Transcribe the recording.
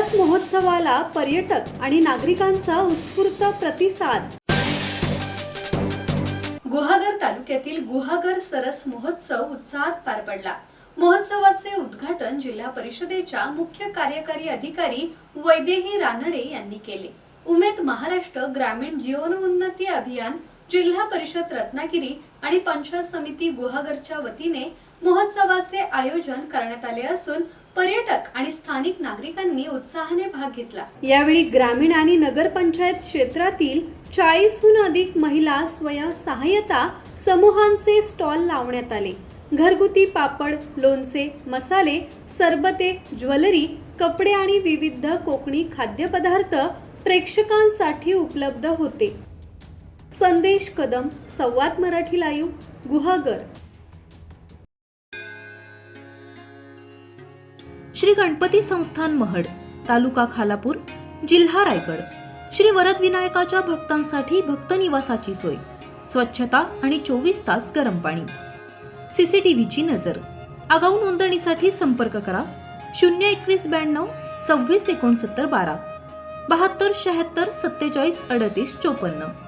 सरस महोत्सवाला पर्यटक आणि नागरिकांचा उत्स्फूर्त प्रतिसाद। गुहागर तालुक्यातील गुहागर सरस महोत्सव उत्साहात पार पडला। महोत्सवाचे उद्घाटन जिल्हा परिषदेच्या मुख्य कार्यकारी अधिकारी वैदेही रानडे यांनी केले। उमेद महाराष्ट्र ग्रामीण जीवनोन्नती अभियान, जिल्हा परिषद रत्नागिरी आणि पंचायत समिती गुहागरच्या वतीने महोत्सवाचे आयोजन करण्यात आले असून पर्यटक आणि स्थानिक नागरिकांनी उत्साहाने भाग घेतला। यावेळी ग्रामीण आणि नगरपंचायत क्षेत्रातील 40हून अधिक महिला स्वयंसहाय्यता समूहांचे स्टॉल लावण्यात आले। घरगुती पापड, लोणचे, मसाले, सरबते, ज्वेलरी, कपडे आणि विविध कोकणी खाद्यपदार्थ प्रेक्षकांसाठी उपलब्ध होते। संदेश कदम, संवाद मराठी लाईव्ह, गुहागर। श्री गणपती संस्थान महड, तालुका खालापूर, जिल्हा रायगड। श्री वरद विनायकाच्या भक्तांसाठी भक्त निवासाची सोय, स्वच्छता आणि 24 तास गरम पाणी, सीसीटीव्हीची नजर। आगाऊ नोंदणीसाठी संपर्क करा 02192 26 69 12 72 76 47 38 54।